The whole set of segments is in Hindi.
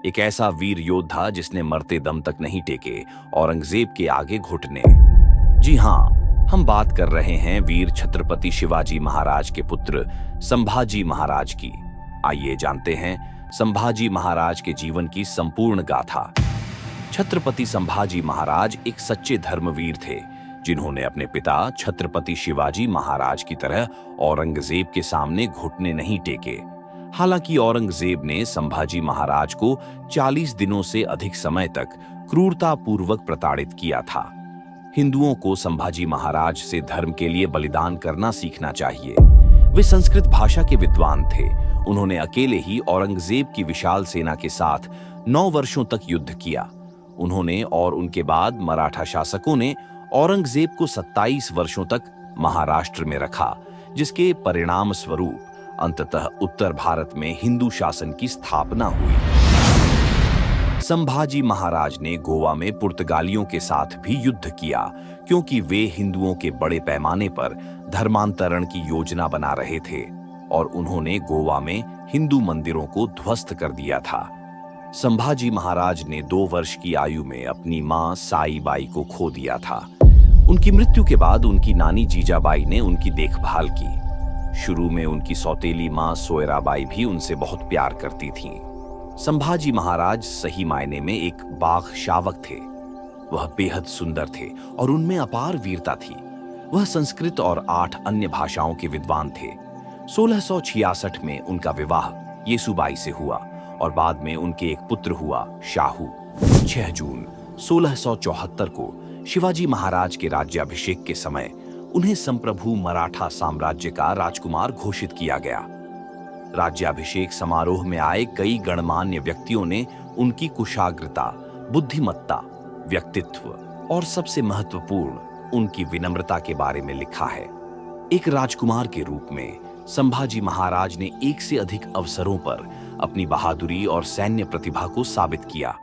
एक ऐसा वीर योद्धा जिसने मरते दम तक नहीं टेके औरंगजेब के आगे घुटने। जी हाँ, हम बात कर रहे हैं वीर छत्रपति शिवाजी महाराज के पुत्र संभाजी महाराज की। आइए जानते हैं संभाजी महाराज के जीवन की संपूर्ण गाथा। छत्रपति संभाजी महाराज एक सच्चे धर्मवीर थे, जिन्होंने अपने पिता छत्रपति शिवाजी महाराज की तरह औरंगजेब के सामने घुटने नहीं टेके। हालांकि औरंगजेब ने संभाजी महाराज को 40 दिनों से अधिक समय तक क्रूरतापूर्वक प्रताड़ित किया था। हिंदुओं को संभाजी महाराज से धर्म के लिए बलिदान करना सीखना चाहिए। वे संस्कृत भाषा के विद्वान थे। उन्होंने अकेले ही औरंगजेब की विशाल सेना के साथ 9 वर्षों तक युद्ध किया। उन्होंने और उनके बाद मराठा शासकों ने औरंगजेब को 27 वर्षों तक महाराष्ट्र में रखा, जिसके परिणाम स्वरूप अंततः उत्तर भारत में हिंदू शासन की स्थापना हुई। संभाजी महाराज ने गोवा में पुर्तगालियों के साथ भी युद्ध किया, क्योंकि वे हिंदुओं के बड़े पैमाने पर धर्मांतरण की योजना बना रहे थे और उन्होंने गोवा में हिंदू मंदिरों को ध्वस्त कर दिया था। संभाजी महाराज ने 2 वर्ष की आयु में अपनी मां साईबाई को खो दिया था। उनकी मृत्यु के बाद उनकी नानी जीजाबाई ने उनकी देखभाल की। शुरू में उनकी सौतेली मां सोयराबाई भी उनसे बहुत प्यार करती थीं। संभाजी महाराज सही मायने में एक बाघ शावक थे। वह बेहद सुंदर थे और उनमें अपार वीरता थी। वह संस्कृत और 8 अन्य भाषाओं के विद्वान थे। 1666 में उनका विवाह येसुबाई से हुआ और बाद में उनके एक पुत्र हुआ शाहू। 6 जून 1674 को शिवाजी महाराज के राज्याभिषेक के समय उन्हें संप्रभु मराठा साम्राज्य का राजकुमार घोषित किया गया। राज्याभिषेक समारोह में आए कई गणमान्य व्यक्तियों ने उनकी कुशाग्रता, बुद्धिमत्ता, व्यक्तित्व और सबसे महत्वपूर्ण उनकी विनम्रता के बारे में लिखा है। एक राजकुमार के रूप में संभाजी महाराज ने एक से अधिक अवसरों पर अपनी बहादुरी और सैन्य प्रतिभा को साबित किया।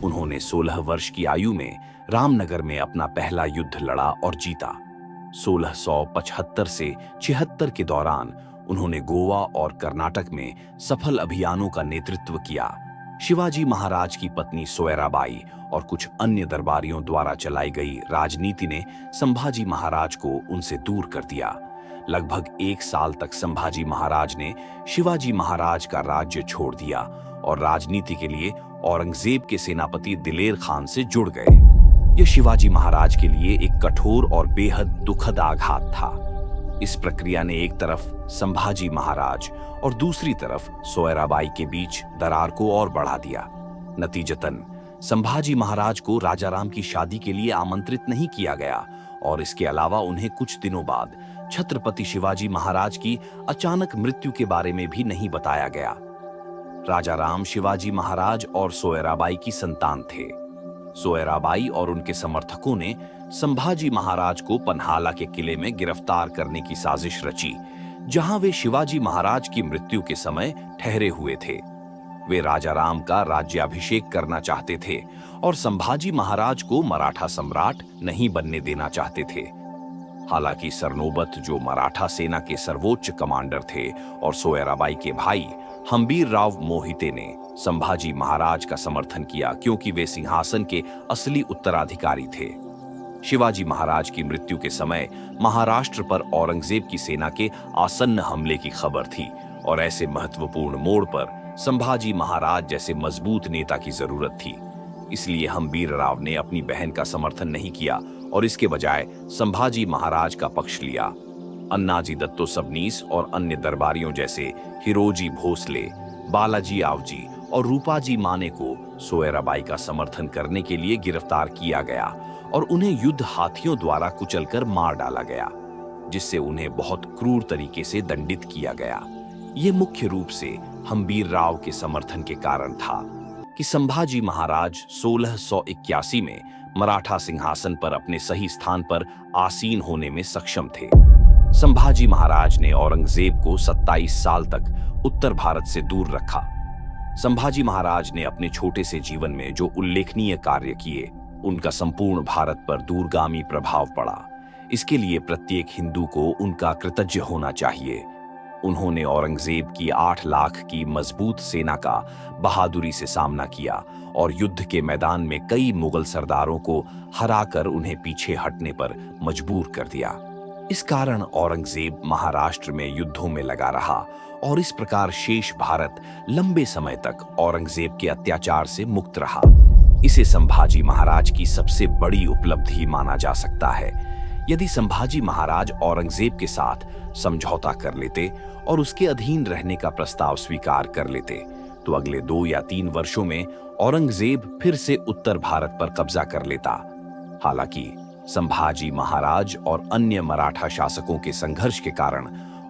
उन्होंने 16 वर्ष की आयु में रामनगर में अपना पहला युद्ध लड़ा और जीता। 1675 से 76 के दौरान उन्होंने गोवा और कर्नाटक में सफल अभियानों का नेतृत्व किया। शिवाजी महाराज की पत्नी सोयराबाई और कुछ अन्य दरबारियों द्वारा चलाई गई राजनीति ने संभाजी महाराज को उनसे दूर कर दिया। लगभग 1 साल तक संभाजी महाराज ने शिवाजी महाराज का राज्य छोड़ दिया और राजनीति के लिए औरंगजेब के सेनापति दिलेर खान से जुड़ गए। यह शिवाजी महाराज के लिए एक कठोर और बेहद दुखद आघात था। इस प्रक्रिया ने एक तरफ संभाजी महाराज और दूसरी तरफ सोयराबाई के बीच दरार को और बढ़ा दिया। नतीजतन संभाजी महाराज को राजाराम की शादी के लिए आमंत्रित नहीं किया गया और इसके अलावा उन्हें कुछ दिनों बाद छत्रपति शिवाजी महाराज की अचानक मृत्यु के बारे में भी नहीं बताया गया। राजाराम शिवाजी महाराज और सोयराबाई की संतान थे। सोयराबाई और उनके समर्थकों ने संभाजी महाराज को पन्हाला के किले में गिरफ्तार करने की साजिश रची, जहां वे शिवाजी महाराज की मृत्यु के समय ठहरे हुए थे। वे राजाराम का राज्याभिषेक करना चाहते थे और संभाजी महाराज को मराठा सम्राट नहीं बनने देना चाहते थे। हालांकि सरनोबत, जो मराठा सेना के सर्वोच्च कमांडर थे, और सोयराबाई के भाई हंबीर राव मोहिते ने संभाजी महाराज का समर्थन किया, क्योंकि वे सिंहासन के असली उत्तराधिकारी थे। शिवाजी महाराज की मृत्यु के समय महाराष्ट्र पर औरंगजेब की सेना के आसन्न हमले की खबर थी और ऐसे महत्वपूर्ण मोड़ पर संभाजी महाराज जैसे मजबूत नेता की जरूरत थी। इसलिए हंबीर राव ने अपनी बहन का समर्थन नहीं किया और इसके बजाय संभाजी महाराज का पक्ष लिया। अन्नाजी दत्तो सबनीस और अन्य दरबारियों जैसे हिरोजी भोसले, बालाजी आवजी और रूपाजी माने को सोयराबाई का समर्थन करने के लिए गिरफ्तार किया गया और उन्हें युद्ध हाथियों द्वारा कुचलकर मार डाला गया, जिससे उन्हें बहुत क्रूर तरीके से दंडित किया गया। ये मुख्य रूप से हंबीर राव के समर्थन के कारण था कि संभाजी महाराज 1681 में मराठा सिंहासन पर अपने सही स्थान पर आसीन होने में सक्षम थे। संभाजी महाराज ने औरंगजेब को 27 साल तक उत्तर भारत से दूर रखा। संभाजी महाराज ने अपने छोटे से जीवन में जो उल्लेखनीय कार्य किए, उनका संपूर्ण भारत पर दूरगामी प्रभाव पड़ा। इसके लिए प्रत्येक हिंदू को उनका कृतज्ञ होना चाहिए। उन्होंने औरंगजेब की 8 लाख की मजबूत सेना का बहादुरी से सामना किया और युद्ध के मैदान में कई मुगल सरदारों को हराकर उन्हें पीछे हटने पर मजबूर कर दिया। इस कारण औरंगजेब महाराष्ट्र में युद्धों में लगा रहा और इस प्रकार शेष भारत लंबे समय तक औरंगजेब के अत्याचार से मुक्त रहा। इसे संभाजी महाराज की सबसे बड़ी उपलब्धि माना जा सकता है। यदि संभाजी महाराज औरंगजेब के साथ समझौता कर लेते और उसके अधीन रहने का प्रस्ताव स्वीकार कर लेते, तो अगले 2 या 3 वर्षों में औरंगजेब फिर से उत्तर भारत पर कब्जा कर लेता। हालांकि संभाजी महाराज और अन्य मराठा शासकों के संघर्ष के कारण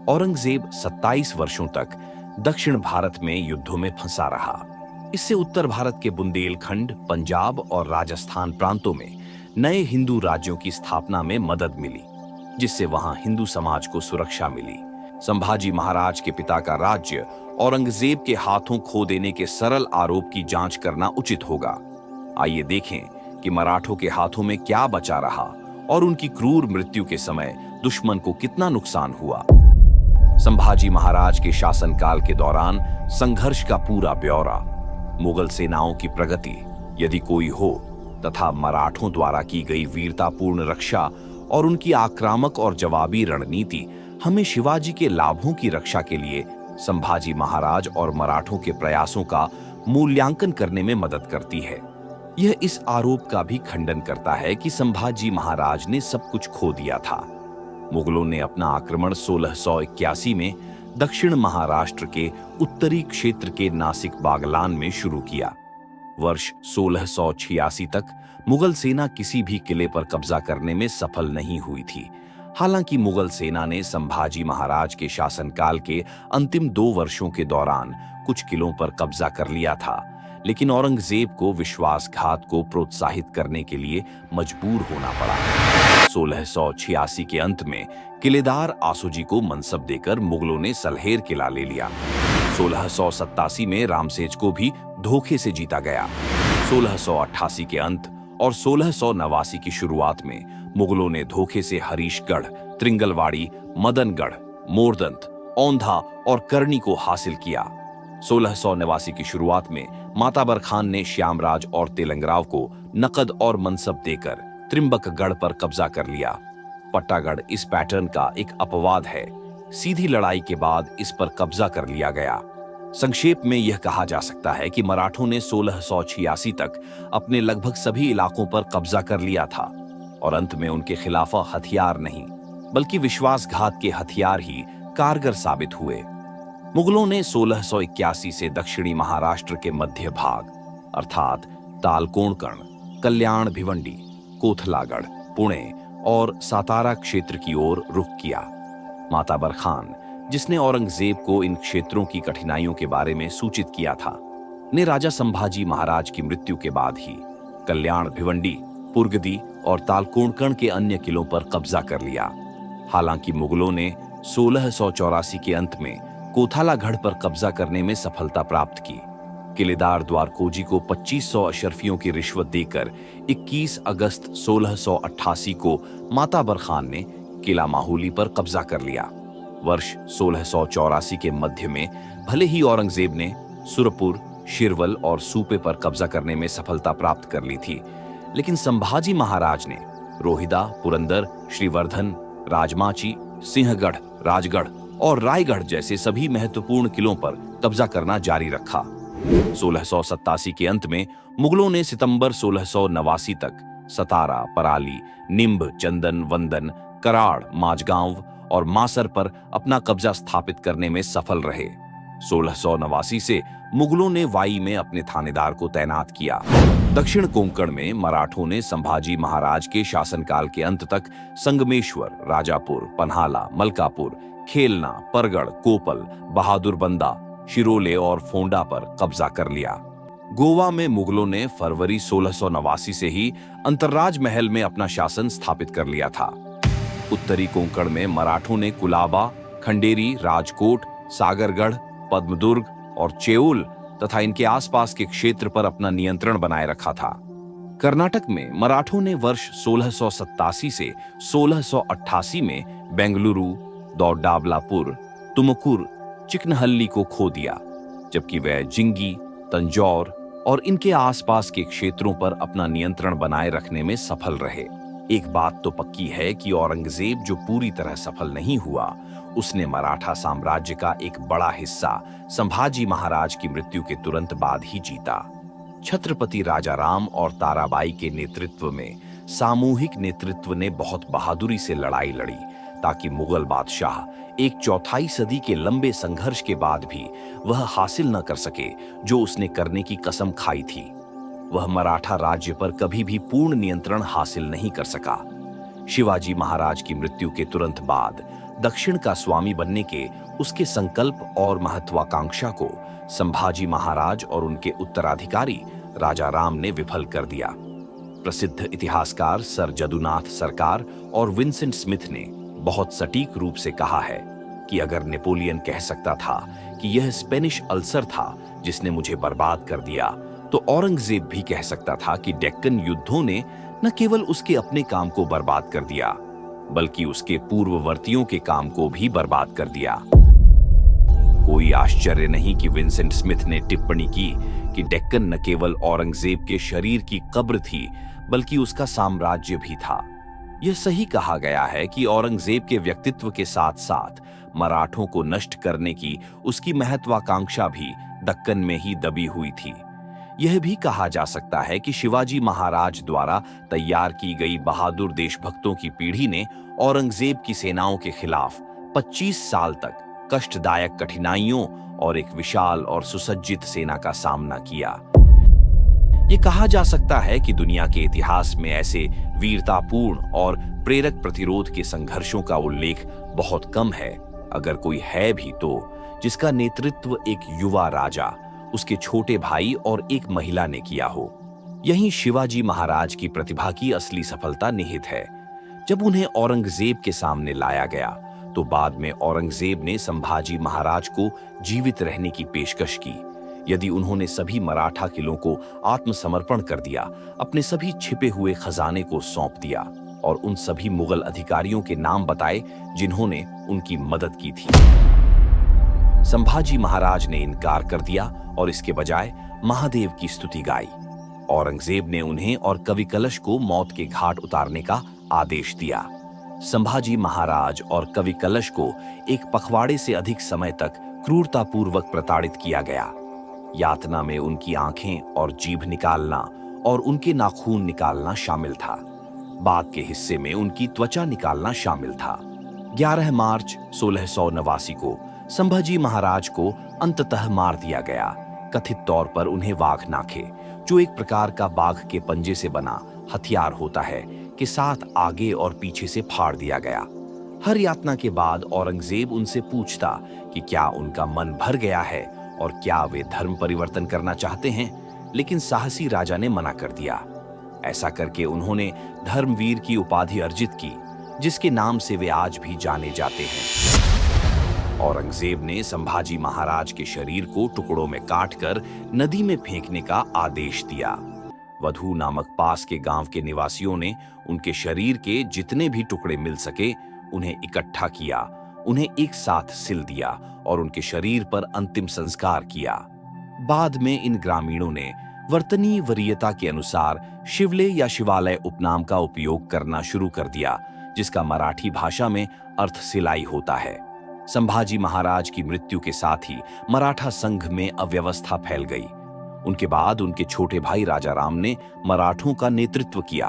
औरंगजेब 27 वर्षों तक दक्षिण भारत में युद्धों में फंसा रहा। इससे उत्तर भारत के बुंदेलखंड, पंजाब और राजस्थान प्रांतों में नए हिंदू राज्यों की स्थापना में मदद मिली, जिससे वहां हिंदू समाज को सुरक्षा मिली। संभाजी महाराज के पिता का राज्य औरंगजेब के हाथों खो देने के सरल आरोप की जांच करना उचित होगा। आइए देखें कि मराठों के हाथों में क्या बचा रहा और उनकी क्रूर मृत्यु के समय दुश्मन को कितना नुकसान हुआ। संभाजी महाराज के शासनकाल के दौरान संघर्ष का पूरा ब्यौरा, मुगल सेनाओं की प्रगति यदि कोई हो, तथा मराठों द्वारा की गई वीरतापूर्ण रक्षा और उनकी आक्रामक और जवाबी रणनीति हमें शिवाजी के लाभों की रक्षा के लिए संभाजी महाराज और मराठों के प्रयासों का मूल्यांकन करने में मदद करती है। यह इस आरोप का भी खंडन करता है कि संभाजी महाराज ने सब कुछ खो दिया था। मुगलों ने अपना आक्रमण 1681 में दक्षिण महाराष्ट्र के उत्तरी क्षेत्र के नासिक बागलान में शुरू किया। वर्ष 1686 तक मुगल सेना किसी भी किले पर कब्जा करने में सफल नहीं हुई थी। हालांकि मुगल सेना ने संभाजी महाराज के शासनकाल के अंतिम 2 वर्षों के दौरान कुछ किलों पर कब्जा कर लिया था, लेकिन औरंगजेब को विश्वासघात को प्रोत्साहित करने के लिए मजबूर होना पड़ा। 1686 के अंत में किलेदार आसुजी को मनसब देकर मुगलों ने सलहेर किला ले लिया। 1687 में रामसेज को भी धोखे से जीता गया। 1688 के अंत और 1689 की शुरुआत में मुगलों ने धोखे से हरीशगढ़, त्रिंगलवाड़ी, मदनगढ़, मोरदंत, औंधा और करनी को हासिल किया। 1689 की शुरुआत में माताबर खान ने श्यामराज और तेलंगराव को नकद और मनसब देकर त्रिंबकगढ़ पर कब्जा कर लिया। पट्टागढ़ इस पैटर्न का एक अपवाद है। सीधी लड़ाई के बाद इस पर कब्जा कर लिया गया। संक्षेप में यह कहा जा सकता है कि मराठों ने 1686 तक अपने लगभग सभी इलाकों पर कब्जा कर लिया था और अंत में उनके खिलाफ हथियार नहीं बल्कि विश्वासघात के हथियार ही कारगर साबित हुए। मुगलों ने 1681 से दक्षिणी महाराष्ट्र के मध्य भाग अर्थात तालकोणकण, कल्याण भिवंडी, कोथलागढ़, पुणे और सातारा क्षेत्र की ओर रुख किया। माताबर खान, जिसने औरंगजेब को इन क्षेत्रों की कठिनाइयों के बारे में सूचित किया था, ने राजा संभाजी महाराज की मृत्यु के बाद ही कल्याण भिवंडी, पुरगदी और तालकोणकण के अन्य किलों पर कब्जा कर लिया। हालांकि मुगलों ने 1684 के अंत में कोथालागढ़ पर कब्जा करने में सफलता प्राप्त की। किलेदार द्वारकोजी को 2500 अशरफियों की रिश्वत देकर 21 अगस्त 1688 को माताबर खान ने किला माहौली पर कब्जा कर लिया। वर्ष 1684 के मध्य में भले ही औरंगजेब ने सुरपुर, शिरवल और सूपे पर कब्जा करने में सफलता प्राप्त कर ली थी, लेकिन संभाजी महाराज ने रोहिदा, पुरंदर, श्रीवर्धन, राजमाची, सिंहगढ़, राजगढ़ और रायगढ़ जैसे सभी महत्वपूर्ण किलों पर कब्जा करना जारी रखा। 1687 के अंत में मुगलों ने सितंबर 1689 तक सतारा, पराली, निम्ब, चंदन, वंदन, कराड़, माझगांव और मासर पर अपना कब्जा स्थापित करने में सफल रहे। 1689 से मुगलों ने वाई में अपने थानेदार को तैनात किया। दक्षिण कोंकण में मराठों ने संभाजी महाराज के शासनकाल के अंत तक संगमेश्वर, राजापुर, पन्हाला, मलकापुर, खेलना, परगढ़, कोपल, बहादुरबंदा, शिरोले और फोंडा पर कब्जा कर लिया। गोवा में मुगलों ने फरवरी 1689 से ही अंतर्राज महल में अपना शासन स्थापित कर लिया था। उत्तरी कोंकण में मराठों ने कुलाबा, खंडेरी, राजकोट, सागरगढ़, पद्मदुर्ग और चेऊल तथा इनके आसपास के क्षेत्र पर अपना नियंत्रण बनाए रखा था। कर्नाटक में मराठों ने वर्ष 1687 से 1688 में बेंगलुरु, दौडाबलापुर, तुमकुर, चिकनहल्ली को खो दिया, जबकि वह जिंगी, तंजौर और इनके आसपास के क्षेत्रों पर अपना नियंत्रण बनाए रखने में सफल रहे। एक बात तो पक्की है कि औरंगजेब जो पूरी तरह सफल नहीं हुआ, उसने मराठा साम्राज्य का एक बड़ा हिस्सा संभाजी महाराज की मृत्यु के तुरंत बाद ही जीता। छत्रपति राजाराम और ताराबाई के नेतृत्व में सामूहिक नेतृत्व ने बहुत बहादुरी से लड़ाई लड़ी, ताकि मुगल बादशाह एक चौथाई सदी के लंबे संघर्ष के बाद भी वह हासिल न कर सके जो उसने करने की कसम खाई थी। वह मराठा राज्य पर कभी भी पूर्ण नियंत्रण हासिल नहीं कर सका। शिवाजी महाराज की मृत्यु के तुरंत बाद दक्षिण का स्वामी बनने के उसके संकल्प और महत्वाकांक्षा को संभाजी महाराज और उनके उत्तराधिकारी राजाराम ने विफल कर दिया। प्रसिद्ध इतिहासकार सर जदुनाथ सरकार और विंसेंट स्मिथ ने बहुत सटीक रूप से कहा है कि अगर नेपोलियन कह सकता था कि यह स्पेनिश अल्सर था जिसने मुझे बर्बाद कर दिया, तो औरंगजेब भी कह सकता था कि डेक्कन युद्धों ने न केवल उसके अपने काम को बर्बाद कर दिया, बल्कि उसके पूर्ववर्तियों के काम को भी बर्बाद कर दिया। कोई आश्चर्य नहीं कि विंसेंट स्मिथ ने टिप्पणी की कि डेक्कन न केवल औरंगजेब के शरीर की कब्र थी, बल्कि उसका साम्राज्य भी था। यह सही कहा गया है कि औरंगजेब के व्यक्तित्व के साथ साथ मराठों को नष्ट करने की उसकी महत्वाकांक्षा भी दक्कन में ही दबी हुई थी। यह भी कहा जा सकता है कि शिवाजी महाराज द्वारा तैयार की गई बहादुर देशभक्तों की पीढ़ी ने औरंगजेब की सेनाओं के खिलाफ 25 साल तक कष्टदायक कठिनाइयों और एक विशाल और सुसज्जित सेना का सामना किया। ये कहा जा सकता है कि दुनिया के इतिहास में ऐसे वीरतापूर्ण और प्रेरक प्रतिरोध के संघर्षों का उल्लेख बहुत कम है, अगर कोई है भी तो, जिसका नेतृत्व एक युवा राजा, उसके छोटे भाई और एक महिला ने किया हो। यहीं शिवाजी महाराज की प्रतिभा की असली सफलता निहित है। जब उन्हें औरंगजेब के सामने लाया गया, तो बाद में औरंगजेब ने संभाजी महाराज को जीवित रहने की पेशकश की यदि उन्होंने सभी मराठा किलों को आत्मसमर्पण कर दिया, अपने सभी छिपे हुए खजाने को सौंप दिया और उन सभी मुगल अधिकारियों के नाम बताए जिन्होंने उनकी मदद की थी। संभाजी महाराज ने इनकार कर दिया और इसके बजाय महादेव की स्तुति गाई। औरंगजेब ने उन्हें और कवि कलश को मौत के घाट उतारने का आदेश दिया। संभाजी महाराज और कवि कलश को एक पखवाड़े से अधिक समय तक क्रूरतापूर्वक प्रताड़ित किया गया। यातना में उनकी आंखें और जीभ निकालना और उनके नाखून निकालना शामिल था। बाद के हिस्से में उनकी त्वचा निकालना शामिल था। 11 मार्च 1689 को संभाजी महाराज को अंततः मार दिया गया, कथित तौर पर उन्हें वाघनाखे, जो एक प्रकार का बाघ के पंजे से बना हथियार होता है, के साथ आगे और पीछे से फाड़ दिया गया। हर यातना के बाद औरंगजेब उनसे पूछता कि क्या उनका मन भर गया है और क्या वे धर्म परिवर्तन करना चाहते हैं, लेकिन साहसी राजा ने मना कर दिया। ऐसा करके उन्होंने धर्मवीर की उपाधि अर्जित की, जिसके नाम से वे आज भी जाने जाते हैं। औरंगजेब ने संभाजी महाराज के शरीर को टुकड़ों में काटकर नदी में फेंकने का आदेश दिया। वधू नामक पास के गांव के निवासियों ने उनके शरीर के जितने भी टुकड़े मिल सके उन्हें इकट्ठा किया, उन्हें एक साथ सिल दिया और उनके शरीर पर अंतिम संस्कार किया। बाद में इन ग्रामीणों ने वर्तनीय वरीयता के अनुसार शिवले या शिवालय उपनाम का उपयोग करना शुरू कर दिया, जिसका मराठी भाषा में अर्थ सिलाई होता है। संभाजी महाराज की मृत्यु के साथ ही मराठा संघ में अव्यवस्था फैल गई। उनके बाद उनके छोटे भाई राजाराम ने मराठों का नेतृत्व किया।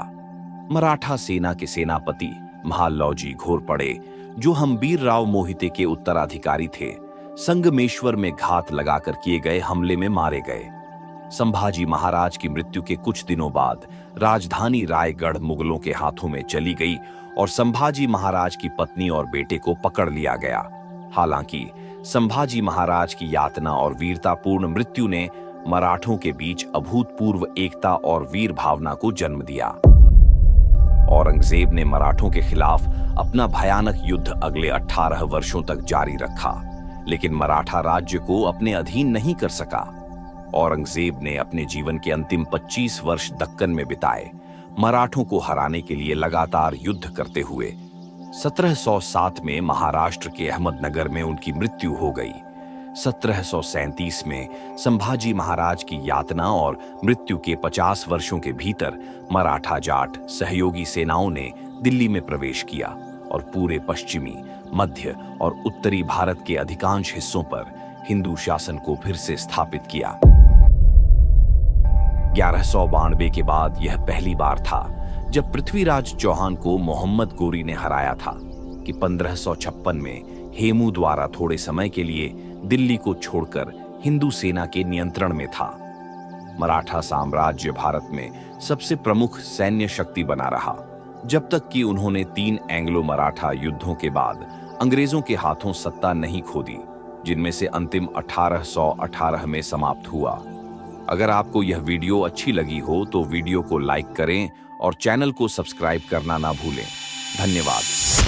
मराठा सेना के सेनापति महालौजी घोरपड़े, जो हम्बीरराव मोहिते के उत्तराधिकारी थे, संगमेश्वर में घात लगाकर किए गए हमले में मारे गए। संभाजी महाराज की मृत्यु के कुछ दिनों बाद राजधानी रायगढ़ मुगलों के हाथों में चली गई और संभाजी महाराज की पत्नी और बेटे को पकड़ लिया गया। हालांकि संभाजी महाराज की यातना और वीरतापूर्ण मृत्यु ने मराठों के बीच अभूतपूर्व एकता और वीर भावना को जन्म दिया। औरंगजेब ने मराठों के खिलाफ अपना भयानक युद्ध अगले 18 वर्षों तक जारी रखा, लेकिन मराठा राज्य को अपने अधीन नहीं कर सका। औरंगजेब ने अपने जीवन के अंतिम 25 वर्ष दक्कन में बिताए, मराठों को हराने के लिए लगातार युद्ध करते हुए। 1707 में महाराष्ट्र के अहमदनगर में उनकी मृत्यु हो गई। 1737 में संभाजी महाराज की यातना और मृत्यु के 50 वर्षों के भीतर मराठा जाट सहयोगी सेनाओं ने दिल्ली में प्रवेश किया और पूरे पश्चिमी, मध्य और उत्तरी भारत के अधिकांश हिस्सों पर हिंदू शासन को फिर से स्थापित किया। 1192 के बाद यह पहली बार था जब पृथ्वीराज चौहान को मोहम्मद गोरी ने हराया था कि 1556 में हेमू द्वारा थोड़े समय के लिए दिल्ली को छोड़कर हिंदू सेना के नियंत्रण में था। मराठा साम्राज्य भारत में सबसे प्रमुख सैन्य शक्ति बना रहा जब तक कि उन्होंने 3 एंग्लो मराठा युद्धों के बाद अंग्रेजों के हाथों सत्ता नहीं खो दी, जिनमें से अंतिम 1818 में समाप्त हुआ। अगर आपको यह वीडियो अच्छी लगी हो तो वीडियो को लाइक करें और चैनल को सब्सक्राइब करना ना भूलें। धन्यवाद।